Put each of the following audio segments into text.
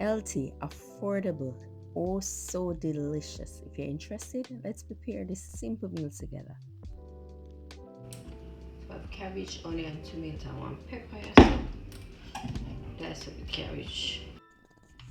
healthy, affordable, oh so delicious. If you're interested, let's prepare this simple meal together. So I have cabbage, onion, tomato, and 1 pepper. So that's the cabbage.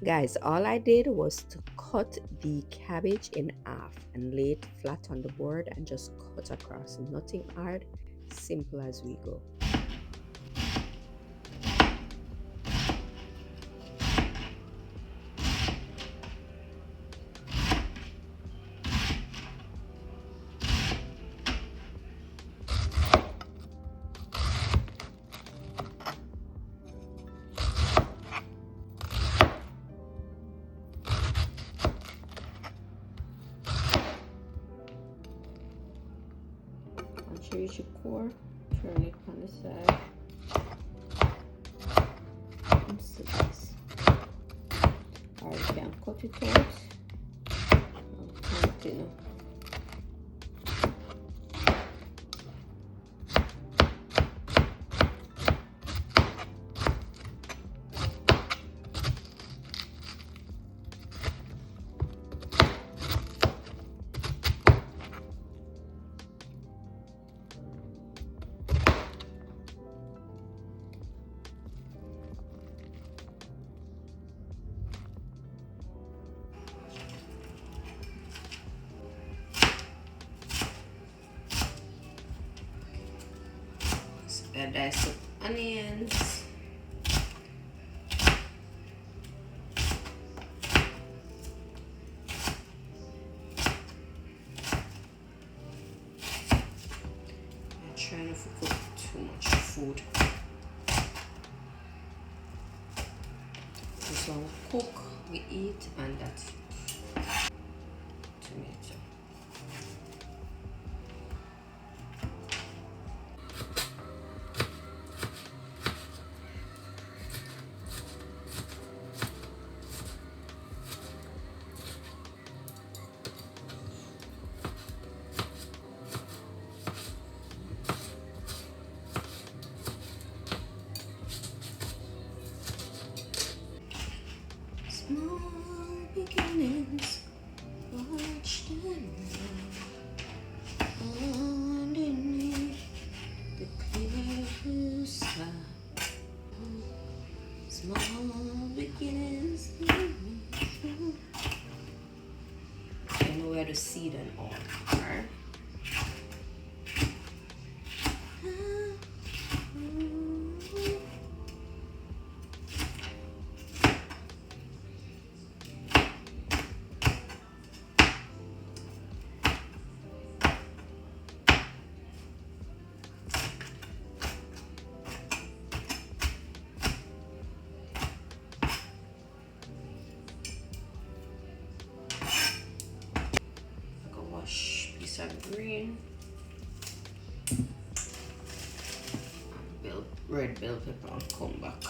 Guys, all I did was to cut the cabbage in half and lay it flat on the board and just cut across. Nothing hard, simple as we go. Once you reach your core, turn it on the side. And see this. Or you can cut it out and continue. Dice up onions. I'm trying not to cook too much food. This one we cook, we eat, and that's it. Tomato. Small beginnings, watch them underneath the clear blue sky. Small beginnings. I know where to seed and all. Right? Piece of green and red bell pepper and come back.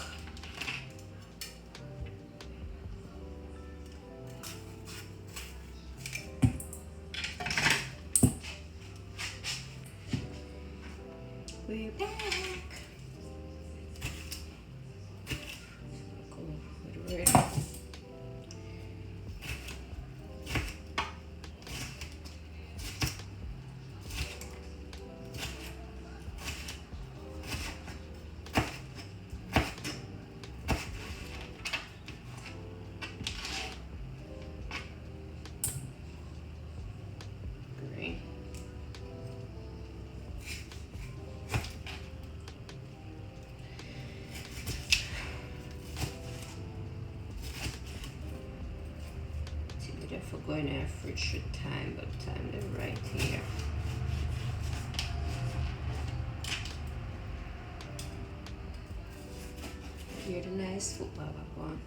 We're back. Go with red. For going in a fridge with thyme, but thyme is right here. Hear the nice football back on.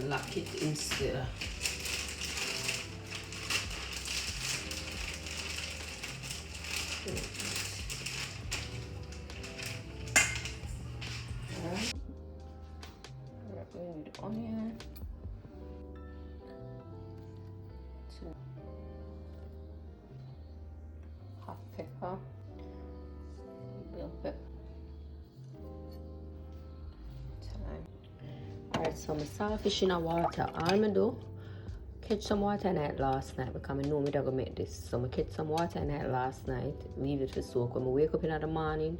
lock it instead. Alright. We're going with the onion. Hot pepper. Bell pepper. Thyme. Alright, so my saltfish in a water. All I do, catch some water in it last night because I know I'm going to make this. So I catch some water in it last night, leave it for soak. When I wake up in the morning,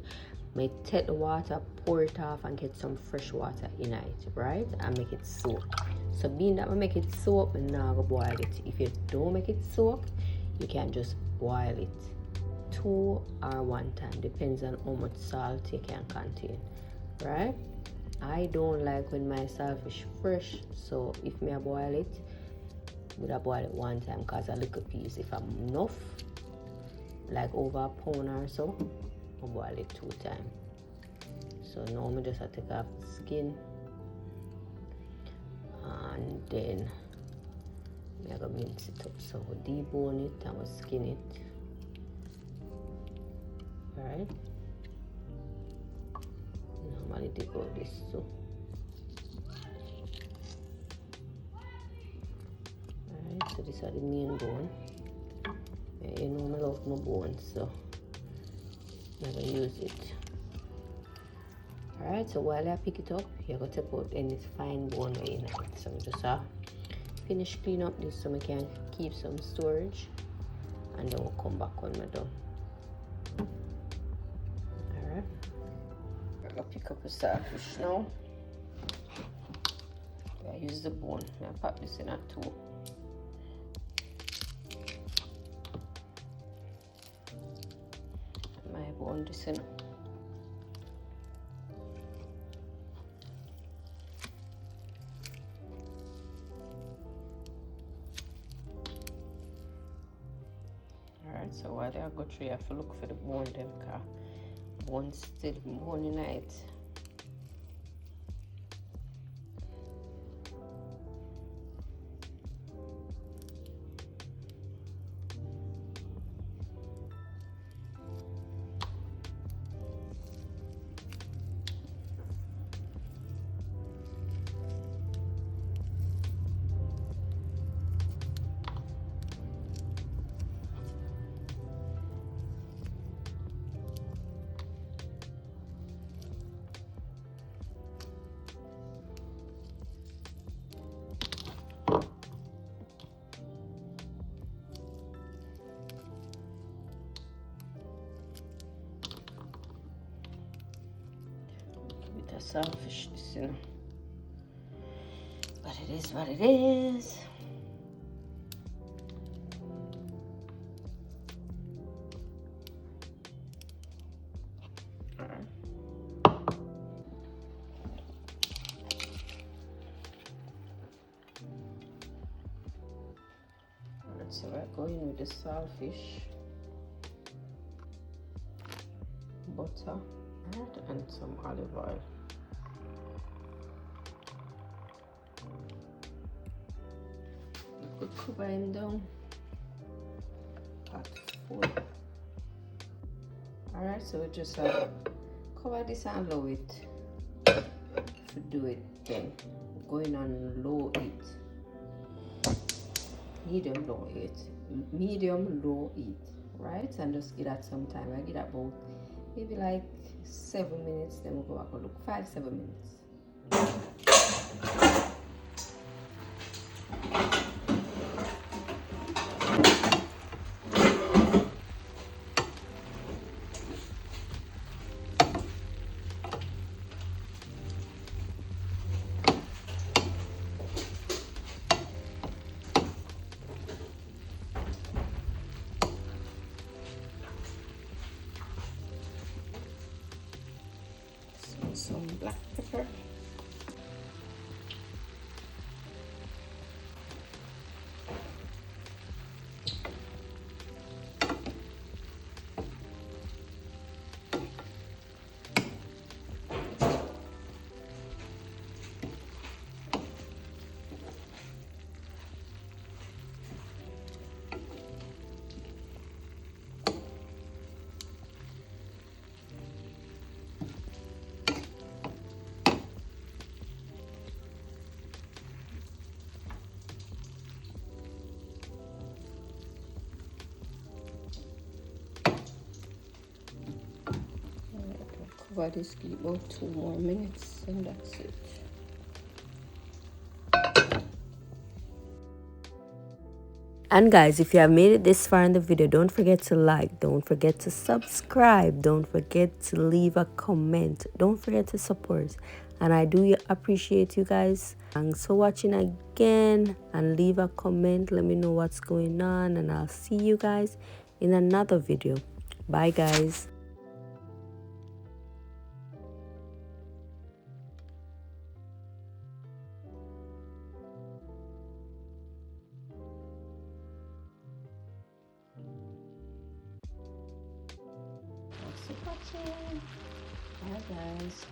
I take the water, pour it off, and get some fresh water in it, right? And make it soak. So being that I make it soak, I'm now going to boil it. If you don't make it soak, you can just boil it 2 or 1 time. Depends on how much salt you can contain, right? I don't like when my saltfish fresh, so if me I boil it, I boil it 1 time because a little piece. If I'm enough, like over a pound or so, I boil it 2 times. So now I just have to take off the skin, and then I'm gonna mince it up. So we debone it and we skin it. Alright. Normally take out this too. Alright, so these are the main bone. You know I love my bones, so I'm gonna use it. Alright, so while I pick it up, you're gonna take out any fine bone in it. So I just finish clean up this so I can keep some storage, and then we'll come back when we're done. Alright, I'm gonna pick up a saltfish now. I use the bone. I pop this in a 2. My bone this in. Alright, so while I go through, I have to look for the bone them because bone's still bone in it. Saltfish, this, you know, but it is what it is. Alright, so we're going with the saltfish, butter, and some olive oil. Cover him down at 4. Alright, so we just cover this and low it to do it. Then going on low heat, medium low heat, medium low heat, right? And just give that some time. I give that about maybe like 7 minutes, then we'll go back and look. 5-7 minutes. Some black pepper. Cover this, keep about 2 more minutes, and that's it. And guys, if you have made it this far in the video, don't forget to like, don't forget to subscribe, don't forget to leave a comment, don't forget to support. And I do appreciate you guys. Thanks for watching again, and leave a comment, let me know what's going on, and I'll see you guys in another video. Bye guys. Thanks for watching. Bye guys.